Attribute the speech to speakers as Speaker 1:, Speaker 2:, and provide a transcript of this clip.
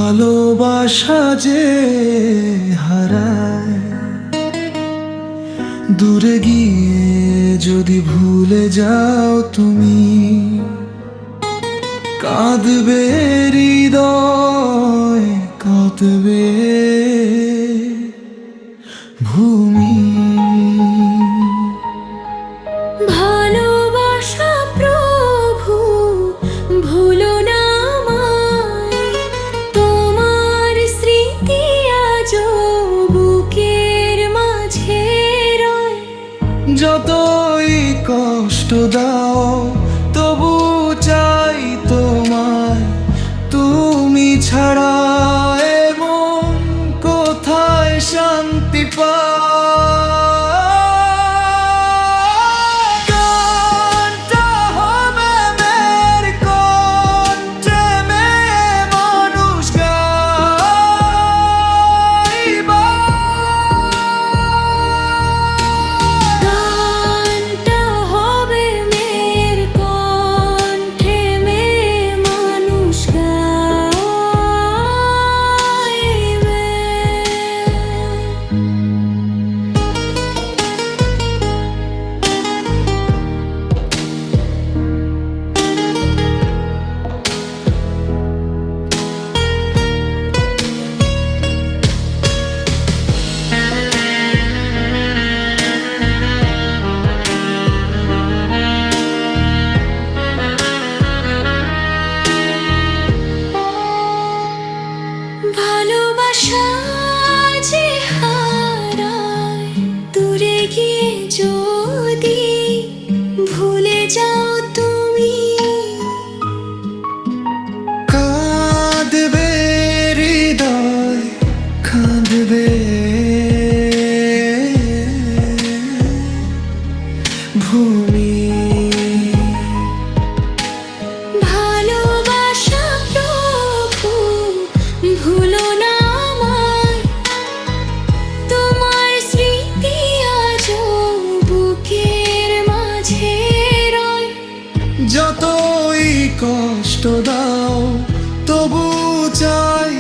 Speaker 1: ভালোবাসা যে হারায়, দূরে গিয়ে যদি ভুলে যাও তুমি, কাঁদবে হৃদয়, কাঁদবে ভূমি।
Speaker 2: ভালোবাসা প্রভু ভুলো না আমায়, তোমার স্মৃতি আজো বুকের মাঝে রয়।
Speaker 1: যতই কষ্ট দাও তবু চাই তোমায়, তুমি ছাড়া এ মন কোথায় শান্তি পায়। গানটা হবে মেয়ের কণ্ঠে, মেয়ে মানুষ গাইবা।
Speaker 2: গানটা হবে মেয়ের কণ্ঠে, মেয়ে মানুষ গাইবে। ভালোবাসা যে হারায়, দূরে গিয়ে যদি ভুলে যাও তুমি,
Speaker 1: কাঁদবে হৃদয়, কাঁদবে ভূমি।
Speaker 2: ভালোবাসা প্রভু ভুলো না আমায়, তোমার স্মৃতি আজো বুকের মাঝে রয়।
Speaker 1: যতই কষ্ট দাও তবু চাই